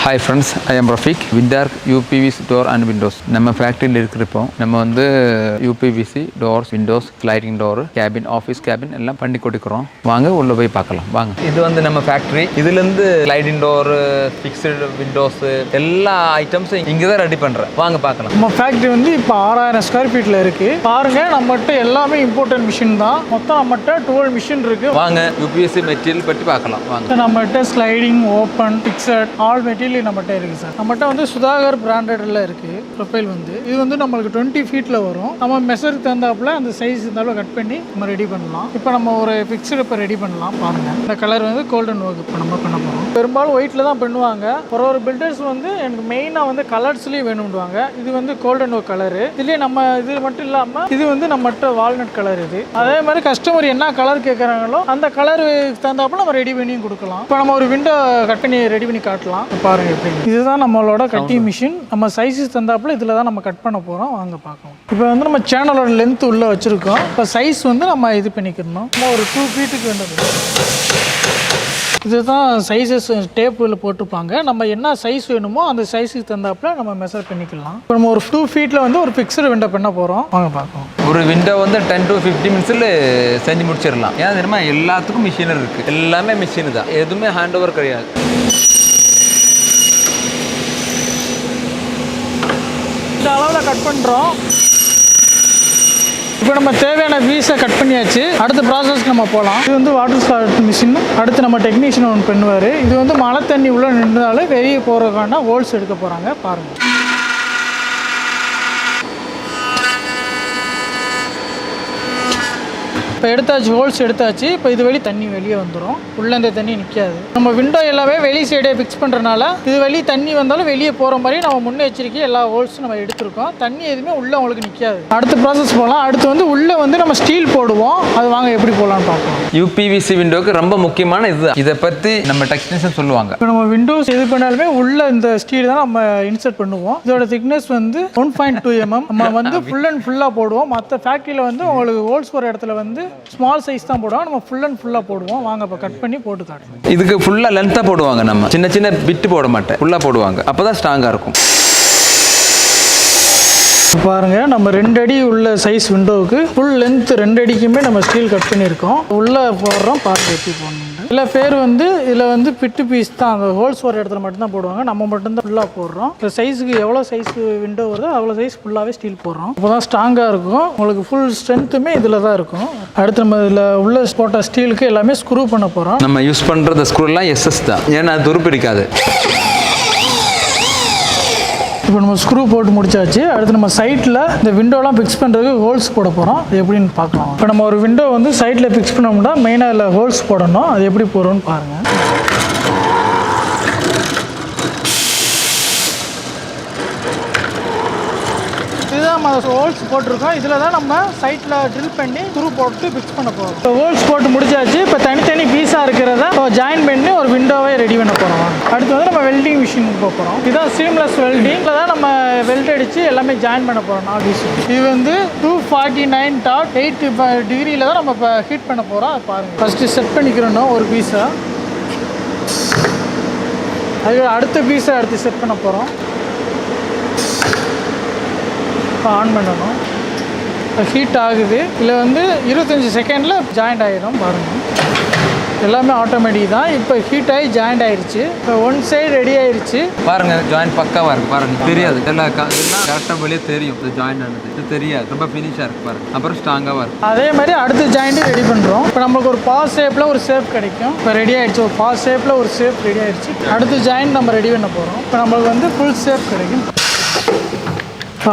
Hi friends, I am Rafiq. Windark UPVC door and windows. நம்ம ஃபேக்டரியில் இருக்கிறப்போ நம்ம வந்து UPVC doors, windows, sliding door, cabin, office cabin எல்லாம் பண்ணி கொடுக்குறோம். வாங்க உள்ள போய் பார்க்கலாம். வாங்க. இது வந்து நம்ம ஃபேக்டரி. இதுலேருந்து sliding door, fixed windows எல்லா ஐட்டம்ஸும் இங்கே தான் ரெடி பண்ணுறேன். வாங்க பார்க்கலாம். நம்ம ஃபேக்டரி வந்து இப்போ 6000 ஸ்கொயர் ஃபீட்டில் இருக்குது. பாருங்க நம்மகிட்ட எல்லாமே இம்போர்ட்டன்ட் மிஷின் தான். மொத்தம் நம்மகிட்ட 12 மிஷின் இருக்குது. வாங்க UPVC மெட்டீரியல் பற்றி பார்க்கலாம். வாங்க. நம்மகிட்ட sliding, open, fixed all material நம்மகிட்ட இருக்குது சார். நம்மகிட்ட வந்து சுதாகர் பிராண்டட்ல இருக்குது. ப்ரொஃபைல் வந்து இது வந்து நம்மளுக்கு 20 ஃபீட்டில் வரும். நம்ம மெஷருக்கு தந்தாப்புல அந்த சைஸ் இருந்தாலும் கட் பண்ணி நம்ம ரெடி பண்ணலாம். இப்போ நம்ம ஒரு ஃபிக்ஸடு இப்போ ரெடி பண்ணலாம். பாருங்கள் இந்த கலர் வந்து கோல்டன் ஒர்க் இப்போ நம்ம பண்ண போகிறோம். பெரும்பாலும் ஒயிட்டில் தான் பண்ணுவாங்க. ஒரு பில்டர்ஸ் வந்து எனக்கு மெயினாக வந்து கலர்ஸ்லேயும் வேணும்டுவாங்க. இது வந்து கோல்டன் ஒர்க் கலரு. இதுலேயே நம்ம இது மட்டும் இல்லாமல் இது வந்து நம்மகிட்ட வால்நட் கலர். இது அதே மாதிரி கஸ்டமர் என்ன கலர் கேட்குறாங்களோ அந்த கலர் தந்தாப்புல நம்ம ரெடி பண்ணியும் கொடுக்கலாம். இப்போ நம்ம ஒரு விண்டோ கட் பண்ணி ரெடி பண்ணி காட்டலாம். பாருங்க எப்படி இதுதான் நம்மளோட கட்டிங் மிஷின். நம்ம சைஸஸ் தந்தாப்புல இதில் தான் நம்ம கட் பண்ண போகிறோம். வாங்க பார்க்கலாம். இப்போ வந்து நம்ம சேனலோட லென்த் உள்ளே வச்சுருக்கோம். இப்போ சைஸ் வந்து நம்ம இது பண்ணிக்கணும். நம்ம ஒரு 2 ஃபீட்டுக்கு வேண்டது இதுதான் சைஸஸ் டேப்பில் போட்டுப்பாங்க. நம்ம என்ன சைஸ் வேணுமோ அந்த சைஸுக்கு தந்தாப்புல நம்ம மெஷர் பண்ணிக்கலாம். இப்போ நம்ம ஒரு 2 ஃபீட்டில் வந்து ஒரு ஃபிக்ஸ்டு விண்டோ பண்ண போகிறோம். வாங்க பார்க்கலாம். ஒரு விண்டோ வந்து 10 to 15 மினிட்ஸில் செஞ்சு முடிச்சிடலாம். ஏன்னா தெரியுமா எல்லாத்துக்கும் மிஷினர் இருக்குது. எல்லாமே மிஷின் தான், எதுவுமே ஹேண்ட் ஓவர் கிடையாது. இந்த அளவில் கட் பண்ணுறோம். இப்போ நம்ம தேவையான பீஸை கட் பண்ணியாச்சு. அடுத்த ப்ராசஸ்க்கு நம்ம போகலாம். இது வந்து வாட்டர் ஸ்லாட் மிஷின். அடுத்து நம்ம டெக்னீஷியன் ஒன்று பண்ணுவார். இது வந்து மழை தண்ணி உள்ளே நின்றாலும் வெளியே போகிறதுக்கான ஹோல்ஸ் எடுக்க போகிறாங்க. பாருங்கள். இப்போ எடுத்தாச்சு, ஹோல்ஸ் எடுத்தாச்சு. இப்போ இது வெளியே தண்ணி வெளியே வந்துடும். உள்ளே இந்த தண்ணி நிற்காது. நம்ம விண்டோ எல்லாமே வெளி சைடே ஃபிக்ஸ் பண்ணுறதுனால இது வெளியே தண்ணி வந்தாலும் வெளியே போகிற மாதிரி நம்ம முன்னெச்சரிக்கை எல்லா ஹோல்ஸும் நம்ம எடுத்துருக்கோம். தண்ணி எதுவுமே உள்ளே உங்களுக்கு நிற்காது. அடுத்த ப்ராசஸ் போகலாம். அடுத்து வந்து உள்ளே வந்து நம்ம ஸ்டீல் போடுவோம். அது வாங்க எப்படி போகலான்னு பார்ப்போம். UPVC விண்டோக்கு ரொம்ப முக்கியமான இதுதான். இதை பற்றி நம்ம டெக்னீஷியன் சொல்லுவாங்க. இப்போ நம்ம விண்டோஸ் எது பண்ணாலுமே உள்ள இந்த ஸ்டீல் தான் நம்ம இன்சர்ட் பண்ணுவோம். இதோட திக்னஸ் வந்து 1.2 mm. நம்ம வந்து ஃபுல் அண்ட் ஃபுல்லாக போடுவோம். மற்ற ஃபேக்ட்ரியில் வந்து உங்களுக்கு ஹோல்ஸ் போகிற இடத்துல வந்து ஸ்மால் சைஸ் தான் போடுவோம். நம்ம ஃபுல் அண்ட் ஃபுல்லாக போடுவோம். வாங்க இப்போ கட் பண்ணி போட்டு காட்டுவோம். இதுக்கு ஃபுல்லாக லென்த்தாக போடுவாங்க. நம்ம சின்ன சின்ன பிட்டு போட மாட்டேன், ஃபுல்லாக போடுவாங்க. அப்போ தான் ஸ்ட்ராங்காக இருக்கும். பாருங்க நம்ம 2 அடி உள்ள சைஸ் விண்டோவுக்கு ஃபுல் லென்த் 2 அடிக்குமே நம்ம ஸ்டீல் கட் பண்ணியிருக்கோம். உள்ளே போடுறோம். பாருங்க எப்படி போடணும். இல்லை பேர் வந்து இதில் வந்து பிட்டு பீஸ் தான், அந்த ஹோல்ஸ் ஒரு இடத்துல மட்டும்தான் போடுவாங்க. நம்ம மட்டும்தான் ஃபுல்லாக போடுறோம். இந்த சைஸுக்கு எவ்வளோ சைஸ் விண்டோ வருதோ அவ்வளோ சைஸ் ஃபுல்லாகவே ஸ்டீல் போடுறோம். அப்போ தான் ஸ்ட்ராங்காக இருக்கும். உங்களுக்கு ஃபுல் ஸ்ட்ரென்த்துமே இதில் தான் இருக்கும். அடுத்து நம்ம இதில் உள்ள போட்ட ஸ்டீலுக்கு எல்லாமே ஸ்க்ரூ பண்ண போகிறோம். நம்ம யூஸ் பண்ணுற ஸ்க்ரூலாம் SS தான், ஏன்னா அது துருப்பிடிக்காது. இப்போ நம்ம ஸ்க்ரூ போட்டு முடிச்சாச்சு. அடுத்து நம்ம சைட்டில் இந்த விண்டோலாம் ஃபிக்ஸ் பண்ணுறதுக்கு ஹோல்ஸ் போட போகிறோம். அது எப்படின்னு பார்க்கலாம். இப்போ நம்ம ஒரு விண்டோ வந்து சைட்டில் ஃபிக்ஸ் பண்ணோம்னா மெயினாக இல்லை ஹோல்ஸ் போடணும். அது எப்படி போடுறோன்னு பாருங்கள். நம்ம ஹோல்ஸ் போட்டிருக்கோம். இதில் தான் நம்ம சைட்டில் ட்ரில் பண்ணி ஸ்க்ரூ போட்டு ஃபிக்ஸ் பண்ண போகிறோம். இப்போ ஹோல்ஸ் போட்டு முடிச்சாச்சு. இப்போ தனித்தனி பீஸாக இருக்கிறத ஜாயின் பண்ணி ஒரு விண்டோவே ரெடி பண்ண போகிறோம். அடுத்து வந்து நம்ம வெல்டிங் மிஷின் போகிறோம். இதுதான் சீம்லெஸ் வெல்டிங். இதில் தான் நம்ம வெல்ட் அடித்து எல்லாமே ஜாயின் பண்ண போகிறோம். 4 பீஸ். இது வந்து 249.8 டிகிரியில் தான் நம்ம இப்போ ஹீட் பண்ண போகிறோம். அது பாருங்கள். ஃபஸ்ட்டு செட் பண்ணிக்கிறோம் ஒரு பீஸை. அது அடுத்த பீஸை அடுத்து செட் பண்ண போகிறோம். இப்போ ஆன் பண்ணணும். இப்போ ஹீட் ஆகுது. இதில் வந்து 25 செகண்டில் ஜாயிண்ட் ஆகிடும். பாருங்கள் எல்லாமே ஆட்டோமேட்டிக் தான். இப்போ ஹீட் ஆகி ஜாயிண்ட் ஆயிடுச்சு. இப்போ ஒன் சைடு ரெடி ஆயிடுச்சு. பாருங்க ஜாயிண்ட் பக்காவாக இருக்குது. பாருங்க தெரியாது எல்லாம் கரெக்டாக வெளியே தெரியும். இது ஜாயிண்ட் ஆனது இது தெரியாது. ரொம்ப ஃபினிஷாக இருக்குது. பாருங்க அப்புறம் ஸ்ட்ராங்காக இருக்குது. அதே மாதிரி அடுத்த ஜாயிண்ட்டு ரெடி பண்ணுறோம். இப்போ நம்மளுக்கு ஒரு பாஸ் ஷேப்பில் ஒரு ஷேப் கிடைக்கும். இப்போ ரெடி ஆகிடுச்சு. ஒரு பாஸ் ஷேப்பில் ஒரு ஷேப் ரெடி ஆகிடுச்சு. அடுத்த ஜாயிண்ட் நம்ம ரெடி பண்ண போகிறோம். இப்போ நம்மளுக்கு வந்து ஃபுல் ஷேப் கிடைக்கும்.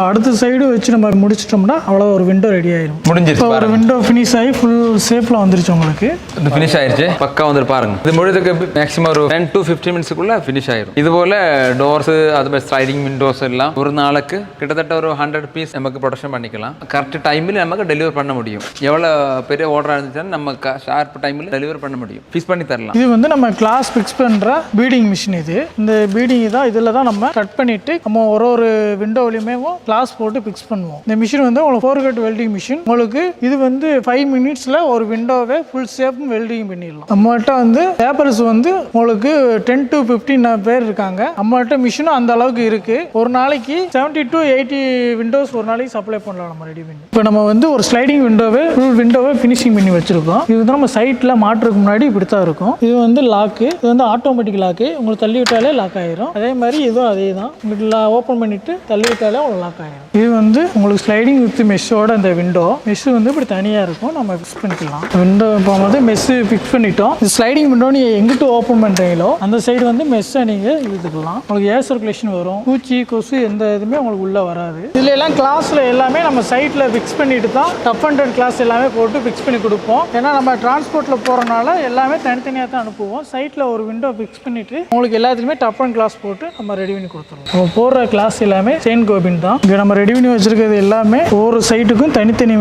அடுத்த சைடு வச்சு நம்ம முடிச்சிட்டோம்னா அவ்வளோ ஒரு விண்டோ ரெடி ஆயிடும். முடிஞ்சிருச்சு. இப்போ ஒரு விண்டோ ஃபினிஷ் ஆகி ஃபுல் ஷேப்பில் வந்துருச்சு. உங்களுக்கு இது ஃபினிஷ் ஆயிடுச்சு. பக்கா வந்துட்டு பாருங்க. இது முடிஞ்சதுக்கு மேக்ஸிமம் ஒரு 10 to 15 மினிட்ஸ்க்குள்ள ஃபினிஷ் ஆயிடும். இது போல டோர்ஸ், அது மாதிரி ஸ்லைடிங் விண்டோஸ் எல்லாம் ஒரு நாளுக்கு கிட்டத்தட்ட ஒரு 100 பீஸ் நமக்கு ப்ரொடக்ஷன் பண்ணிக்கலாம். கரெக்ட் டைமில் நமக்கு டெலிவர் பண்ண முடியும். எவ்வளோ பெரிய ஆர்டர் இருந்துச்சுன்னா நம்ம ஷார்ப் டைமில் டெலிவர் பண்ண முடியும். ஃபிக்ஸ் பண்ணி தரலாம். இது வந்து நம்ம கிளாஸ் ஃபிக்ஸ் பண்ணுற பீடிங் மிஷின். இது இந்த பீடிங் தான். இதில் தான் நம்ம கட் பண்ணிட்டு நம்ம ஒரு விண்டோவிலையுமே கிளாஸ் போட்டு ஃபிக்ஸ் பண்ணுவோம். இந்த மிஷின் வந்து உங்களுக்கு 4 கட் வெல்டிங் மிஷின். உங்களுக்கு இது வந்து 5 மினிட்ஸில் ஒரு விண்டோவை ஃபுல் ஷேப்பும் வெல்டிங் பண்ணிடலாம். நம்மகிட்ட வந்து லேபர்ஸ் வந்து உங்களுக்கு 10 to 15 பேர் இருக்காங்க. நம்மகிட்ட மிஷினும் அந்த அளவுக்கு இருக்குது. ஒரு நாளைக்கு 70 to 80 விண்டோஸ் ஒரு நாளைக்கு சப்ளை பண்ணலாம் நம்ம ரெடி பண்ணி. இப்போ நம்ம வந்து ஒரு ஸ்லைடிங் விண்டோவை ஃபுல் விண்டோவை ஃபினிஷிங் பண்ணி வச்சுருக்கோம். இது வந்து நம்ம சைட்டில் மாட்டுறதுக்கு முன்னாடி இப்படி தான் இருக்கும். இது வந்து லாக்கு, இது வந்து ஆட்டோமேட்டிக் லாக்கு. உங்களுக்கு தள்ளி விட்டாலே லாக் ஆயிரும். அதே மாதிரி இதுவும் அதே தான். உங்களுக்கு ஓப்பன் பண்ணிவிட்டு தள்ளி விட்டாலே உங்களுக்கு லாக் ஆயிரும். இது வந்து உங்களுக்கு ஸ்லைடிங் வித் மெஷ்ஷோட இந்த விண்டோ. மெஷ் வந்து இப்படி தனியாக இருக்கும். நம்ம ஃபிக்ஸ் பண்ணிக்கலாம். விண்டோ இப்போ வந்து மெஸ்ஸு ஃபிக்ஸ் பண்ணிட்டோம். இது ஸ்லைடிங் விண்டோ நீங்கள் எங்கிட்டு ஓப்பன் பண்ணுறீங்களோ அந்த சைடு வந்து மெஸ்ஸை நீங்கள் இழுத்துக்கலாம். உங்களுக்கு ஏர் சர்க்குலேஷன் வரும். பூச்சி கொசு எந்த இதுவுமே உங்களுக்கு உள்ளே வராது. இதில் எல்லாம் கிளாஸில் எல்லாமே நம்ம சைட்டில் ஃபிக்ஸ் பண்ணிட்டு தான் டஃப் அண்ட் கிளாஸ் எல்லாமே போட்டு ஃபிக்ஸ் பண்ணி கொடுப்போம். ஏன்னா நம்ம டிரான்ஸ்போர்ட்டில் போகிறனால எல்லாமே தனித்தனியாக தான் அனுப்புவோம். சைட்டில் ஒரு விண்டோ ஃபிக்ஸ் பண்ணிவிட்டு உங்களுக்கு எல்லாத்துலேயுமே டஃப் அண்ட் கிளாஸ் போட்டு நம்ம ரெடி பண்ணி கொடுத்துருவோம். நம்ம போடுற கிளாஸ் எல்லாமே செயின் கோபின் தான். இங்கே நம்ம ரெடி பண்ணி வச்சுருக்கிறது எல்லாமே ஒவ்வொரு சைட்டுக்கும் தனித்தனி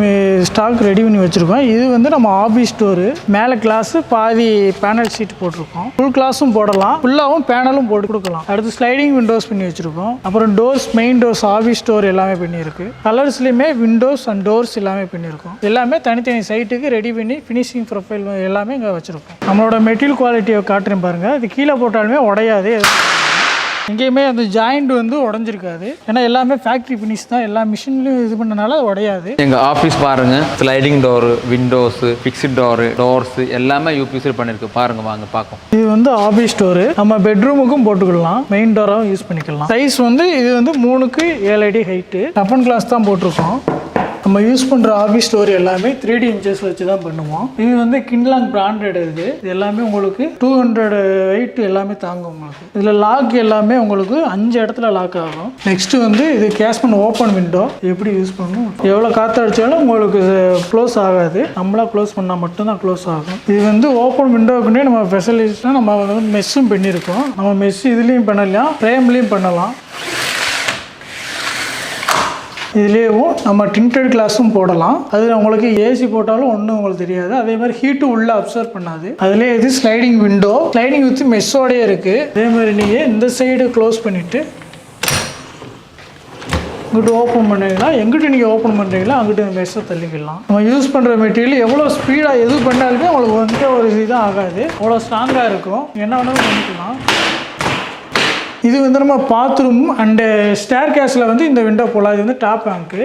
ஸ்டாக் ரெடி பண்ணி வச்சுருக்கோம். இது வந்து நம்ம ஆபீஸ் ஸ்டோரு. மேலே கிளாஸு பாதி பேனல் ஷீட் போட்டிருக்கோம். ஃபுல் கிளாஸும் போடலாம், ஃபுல்லாகவும் பேனலும் போட்டு கொடுக்கலாம். அடுத்து ஸ்லைடிங் விண்டோஸ் பண்ணி வச்சுருக்கோம். அப்புறம் doors, main doors, office store எல்லாமே பண்ணியிருக்கு. கலர்ஸ்லையுமே விண்டோஸ் அண்ட் டோர்ஸ் எல்லாமே பண்ணியிருக்கோம். எல்லாமே தனித்தனி சைட்டுக்கு ரெடி பண்ணி ஃபினிஷிங் ப்ரொஃபைல் எல்லாமே இங்கே வச்சுருக்கோம். நம்மளோட மெட்டீரியல் குவாலிட்டியை காட்டுறேன் பாருங்கள். இது கீழே போட்டாலுமே உடையாது. எங்கேயுமே அந்த ஜாயிண்ட் வந்து உடஞ்சிருக்காது. ஏன்னா எல்லாமே ஃபேக்ட்ரி ஃபினிஷ் தான். எல்லா மிஷின்லையும் இது பண்ணனால அது உடையாது. எங்கள் ஆஃபீஸ் பாருங்கள், sliding door, windows, fixed door, doors எல்லாமே யூபிசியில் பண்ணியிருக்கு. பாருங்கள், வாங்க பார்ப்போம். இது வந்து ஆபீஸ் ஸ்டோரு. நம்ம பெட்ரூமுக்கும் போட்டுக்கலாம், மெயின் டோராகவும் யூஸ் பண்ணிக்கலாம். சைஸ் வந்து இது வந்து 3க்கு 7 அடி ஹைட்டு. டஃப் அண்ட் கிளாஸ் தான் போட்டிருக்கோம். நம்ம யூஸ் பண்ணுற ஆஃபீஸ் ஸ்டோர் எல்லாமே 3D இன்ச்சஸ் வச்சு தான் பண்ணுவோம். இது வந்து கின்லாங் பிராண்டட். இது எல்லாமே உங்களுக்கு 200 வெயிட் எல்லாமே தாங்கும் உங்களுக்கு. இதில் லாக் எல்லாமே உங்களுக்கு 5 இடத்துல லாக் ஆகும். நெக்ஸ்ட் வந்து இது கேஸ்மெண்ட் ஓப்பன் விண்டோ. எப்படி யூஸ் பண்ணணும், எவ்வளோ காற்று அடித்தாலும் உங்களுக்கு க்ளோஸ் ஆகாது. நம்மளா க்ளோஸ் பண்ணால் மட்டும்தான் க்ளோஸ் ஆகும். இது வந்து ஓப்பன் விண்டோக்குன்னே நம்ம ஸ்பெஷலிஸ்ட்னா நம்ம வந்து மெஸ்ஸும் பண்ணியிருக்கோம். நம்ம மெஸ் இதுலேயும் பண்ணலாம், ஃப்ரேம்லேயும் பண்ணலாம். இதுலேயும் நம்ம டிண்டட் கிளாஸும் போடலாம். அது உங்களுக்கு ஏசி போட்டாலும் ஒன்றும் உங்களுக்கு தெரியாது. அதே மாதிரி ஹீட்டு உள்ளே அப்சர்வ் பண்ணாது. அதுலேயே இது ஸ்லைடிங் விண்டோ, ஸ்லைடிங் வித் மெஸ்ஸோடயே இருக்குது. அதே மாதிரி நீங்கள் இந்த சைடு க்ளோஸ் பண்ணிவிட்டு இங்கிட்டு ஓப்பன் பண்ணிக்கலாம். எங்கிட்ட நீங்கள் ஓப்பன் பண்ணுறீங்களோ அங்கிட்ட மெஸ்ஸை தள்ளிக்கலாம். நம்ம யூஸ் பண்ணுற மெட்டீரியல் எவ்வளோ ஸ்பீடாக எது பண்ணாலுமே உங்களுக்கு வந்துட்டு ஒரு இதுதான் ஆகாது. அவ்வளோ ஸ்ட்ராங்காக இருக்கும். என்ன வேணாலும் பண்ணிக்கலாம். இது வந்து நம்ம பாத்ரூம் அண்டு ஸ்டேர் கேஸில் வந்து இந்த விண்டோ போடலாம். இது வந்து டாப் ரேங்க்கு.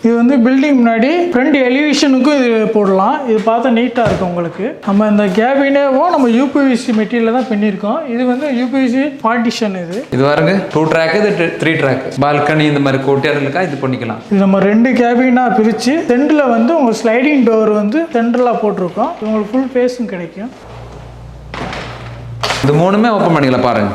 இது வந்து பில்டிங் முன்னாடி ஃப்ரண்ட் எலிவேஷனுக்கும் இது போடலாம். இது பார்த்தா நீட்டாக இருக்கும் உங்களுக்கு. நம்ம இந்த கேபினேவும் நம்ம யூபிவிசி மெட்டீரியல் தான் பண்ணியிருக்கோம். இது வந்து யூபிவிசி பார்ட்டிஷன். இது பாருங்க, 2 ட்ராக், இது 3 ட்ராக். பால்கனி இந்த மாதிரி கோட்டையாருக்கா இது பண்ணிக்கலாம். இது நம்ம 2 கேபினாக பிரித்து சென்டரில் வந்து உங்கள் ஸ்லைடிங் டோர் வந்து சென்டரில் போட்டிருக்கோம். உங்களுக்கு ஃபுல் ஃபேஸும் கிடைக்கும். இது 3மே ஓப்பன் பண்ணிக்கலாம். பாருங்க,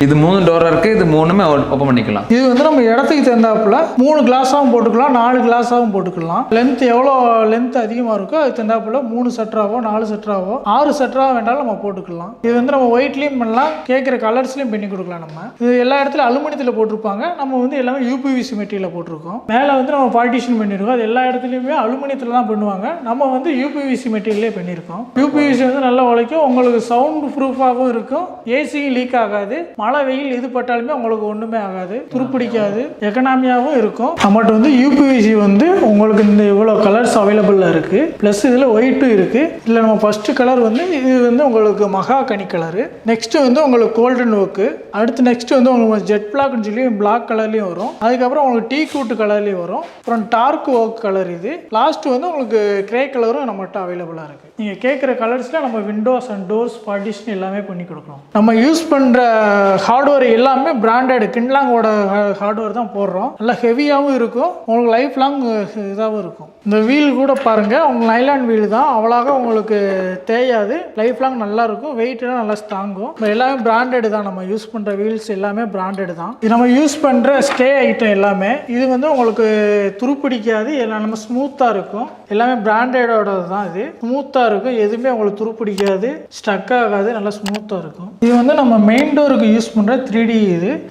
இது 3 டோராக இருக்குது. இது 3மே ஓப்பன் பண்ணிக்கலாம். இது வந்து நம்ம இடத்துக்கு தகுந்தாப்புல 3 கிளாஸாகவும் போட்டுக்கலாம், 4 கிளாஸாகவும் போட்டுக்கலாம். லென்த் எவ்வளோ லென்த் அதிகமாக இருக்கோ அதுக்கு தகுந்தாப்புல 3 செட்டராவோ 4 செட்டராவோ 6 செட்டராக வேண்டாலும் நம்ம போட்டுக்கலாம். இது வந்து நம்ம ஒயிட்லேயும் பண்ணலாம், கேட்குற கலர்ஸ்லையும் பண்ணி கொடுக்கலாம். நம்ம இது எல்லா இடத்துலையும் அலுமினியத்தில் போட்டிருப்பாங்க. நம்ம வந்து எல்லாமே யூபிவிசி மெட்டீரியல் போட்டிருக்கோம். மேலே வந்து நம்ம பார்ட்டிஷன் பண்ணியிருக்கோம். அது எல்லா இடத்துலையுமே அலுமினியத்தில் தான் பண்ணுவாங்க. நம்ம வந்து யூபிவிசி மெட்டீரியலே பண்ணியிருக்கோம். யூபிவிசி வந்து நல்லா உழைக்கும். உங்களுக்கு சவுண்ட் ப்ரூஃபாகவும் இருக்கும். ஏசியும் லீக் ஆகாது. மழை வெயில் எது பட்டாலுமே உங்களுக்கு ஒன்றுமே ஆகாது, துருப்பிடிக்காது, எக்கனாமியாகவும் இருக்கும். நம்மகிட்ட வந்து யூபிவிசி வந்து உங்களுக்கு இந்த இவ்வளோ கலர்ஸ் அவைலபிளாக இருக்குது. ப்ளஸ் இதில் ஒயிட்டும் இருக்குது. இதில் நம்ம ஃபஸ்ட்டு கலர் வந்து இது வந்து உங்களுக்கு மகா கனி கலரு. நெக்ஸ்ட்டு வந்து உங்களுக்கு கோல்டன் ஒர்க்கு. அடுத்து நெக்ஸ்ட்டு வந்து உங்களுக்கு ஜெட் பிளாக்னு சொல்லி பிளாக் கலர்லேயும் வரும். அதுக்கப்புறம் உங்களுக்கு டீ கூட்டு கலர்லேயும் வரும். அப்புறம் டார்க் ஒர்க் கலர். இது லாஸ்ட்டு வந்து உங்களுக்கு கிரே கலரும் நம்மகிட்ட அவைலபிளாக இருக்குது. நீங்கள் கேட்குற கலர்ஸில் நம்ம விண்டோஸ் அண்ட் டோர்ஸ் பார்ட்டிஷன் எல்லாமே பண்ணி கொடுக்குறோம். நம்ம யூஸ் பண்ணுற ஹார்ட்வேர் எல்லாமே பிராண்டட் கின்லாங்கோட ஹார்ட்வேர் தான் போடுறோம். நல்லா ஹெவியாகவும் இருக்கும். உங்களுக்கு லைஃப் லாங் இதாகவும் இருக்கும். இந்த வீல் கூட பாருங்கள், உங்களுக்கு நைலான் வீல் தான். அவ்வளோக உங்களுக்கு தேயாது. லைஃப் லாங் நல்லா இருக்கும். வெயிட்லாம் நல்லா ஸ்ட்ராங்கும். எல்லாமே பிராண்டட் தான். நம்ம யூஸ் பண்ணுற வீல்ஸ் எல்லாமே பிராண்டட் தான். இது நம்ம யூஸ் பண்ணுற ஸ்டே ஐட்டம் எல்லாமே இது வந்து உங்களுக்கு துருப்பிடிக்காது. எல்லாம் நம்ம ஸ்மூத்தாக இருக்கும். எல்லாமே பிராண்டடோட தான். இது ஸ்மூத்தாக இருக்கும். எதுவுமே உங்களுக்கு துருப்பிடிக்காது, ஸ்டக் ஆகாது, நல்லா ஸ்மூத்தாக இருக்கும். இது வந்து நம்ம மெயின் டோருக்கு யூஸ் யூஸ் பண்ணுற 3D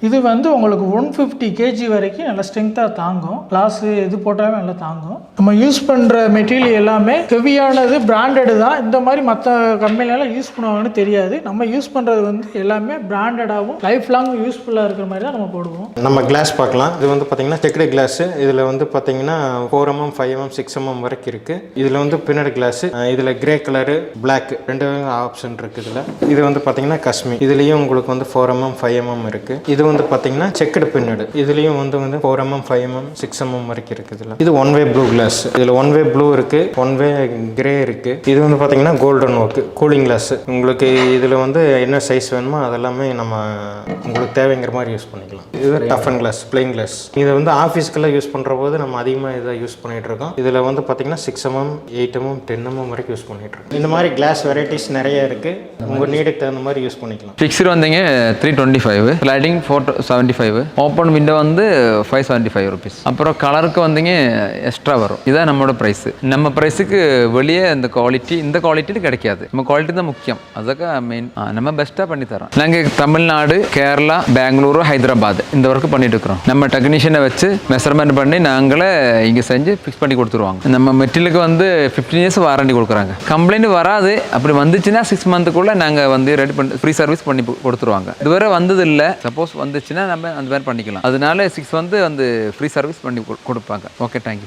இது வந்து உங்களுக்கு 150 kg வரைக்கும் நல்லா ஸ்ட்ரென்த்தாக தாங்கும். கிளாஸ் இது போட்டாலும் நல்லா தாங்கும். நம்ம யூஸ் பண்ணுற மெட்டீரியல் எல்லாமே ஹெவியானது, பிராண்டடு தான். இந்த மாதிரி மற்ற கம்பெனிலலாம் யூஸ் பண்ணுவாங்கன்னு தெரியாது. நம்ம யூஸ் பண்ணுறது வந்து எல்லாமே பிராண்டடாகவும் லைஃப் லாங் யூஸ்ஃபுல்லாக இருக்கிற மாதிரி தான் நம்ம போடுவோம். நம்ம கிளாஸ் பார்க்கலாம். இது வந்து பார்த்தீங்கன்னா செக்குடு கிளாஸ். இதில் வந்து பார்த்தீங்கன்னா 4mm 5mm 6mm வரைக்கும் இருக்குது. இதில் வந்து பின்னட் கிளாஸ். இதில் கிரே கலரு பிளாக் ரெண்டு ஆப்ஷன் இருக்குது. இது வந்து பார்த்தீங்கன்னா காஷ்மீர். இதுலேயும் உங்களுக்கு வந்து 4mm 5mm இருக்குது. இது வந்து பார்த்தீங்கன்னா செக்குடு பின்னடு. இதுலேயும் வந்து 4mm 5mm 6mm வரைக்கும் இருக்குது. இது ஒன் வே ப்ளூ கிளாஸ். இதில் ஒன் வே ப்ளூ இருக்குது, ஒன் வே கிரே இருக்குது. இது வந்து பார்த்தீங்கன்னா கோல்டன் ஒர்க்கு கூலிங் கிளாஸ். உங்களுக்கு இதில் வந்து என்ன சைஸ் வேணுமோ அதெல்லாமே நம்ம உங்களுக்கு தேவைங்கிற மாதிரி யூஸ் பண்ணிக்கலாம். இது டஃபன் கிளாஸ், பிளெயின் கிளாஸ். இதை வந்து ஆஃபீஸ்க்கெல்லாம் யூஸ் பண்ணுற போது நம்ம அதிகமாக இதை யூஸ் பண்ணிகிட்டு இருக்கோம். இதில் வந்து பார்த்தீங்கன்னா 6mm 8mm 10mm வரைக்கும் யூஸ் பண்ணிகிட்டு இருக்கோம். இந்த மாதிரி கிளாஸ் வெரைட்டிஸ் நிறைய இருக்குது. உங்கள் நீடுக்கு தகுந்த மாதிரி யூஸ் பண்ணிக்கலாம். ஃபிக்ஸ்டு வந்தீங்க 325, ஸ்லைடிங் 475, ஓப்பன் விண்டோ வந்து 575 ருபீஸ். அப்புறம் கலருக்கு வந்தீங்க எக்ஸ்ட்ரா வரும். இதான் நம்மளோட ப்ரைஸு. நம்ம ப்ரைஸுக்கு வெளியே இந்த குவாலிட்டியில் கிடைக்காது. நம்ம குவாலிட்டி தான் முக்கியம். அதுக்கு மெயின் நம்ம பெஸ்ட்டாக பண்ணி தரோம். நாங்கள் தமிழ்நாடு, கேரளா, பெங்களூரு, ஹைதராபாத் இந்த ஒர்க்கு பண்ணிட்டு இருக்கிறோம். நம்ம டெக்னீஷியனை வச்சு மெஷர்மெண்ட் பண்ணி நாங்களே இங்கே செஞ்சு ஃபிக்ஸ் பண்ணி கொடுத்துருவாங்க. நம்ம மெட்டீரியலுக்கு வந்து 15 years வாரண்டி கொடுக்குறாங்க. கம்ப்ளைண்ட் வராது. அப்படி வந்துச்சுன்னா 6 monthக்குள்ளே நாங்கள் வந்து ரெடி பண்ணி ஃப்ரீ சர்வீஸ் பண்ணி கொடுத்துருவாங்க. இதுவரை வந்தது இல்லை. சப்போஸ் வந்துச்சுன்னா நம்ம அந்த மாதிரி பண்ணிக்கலாம். அதனால 6 வந்து ஃப்ரீ சர்வீஸ் பண்ணி கொடுப்பாங்க. Okay, thank you.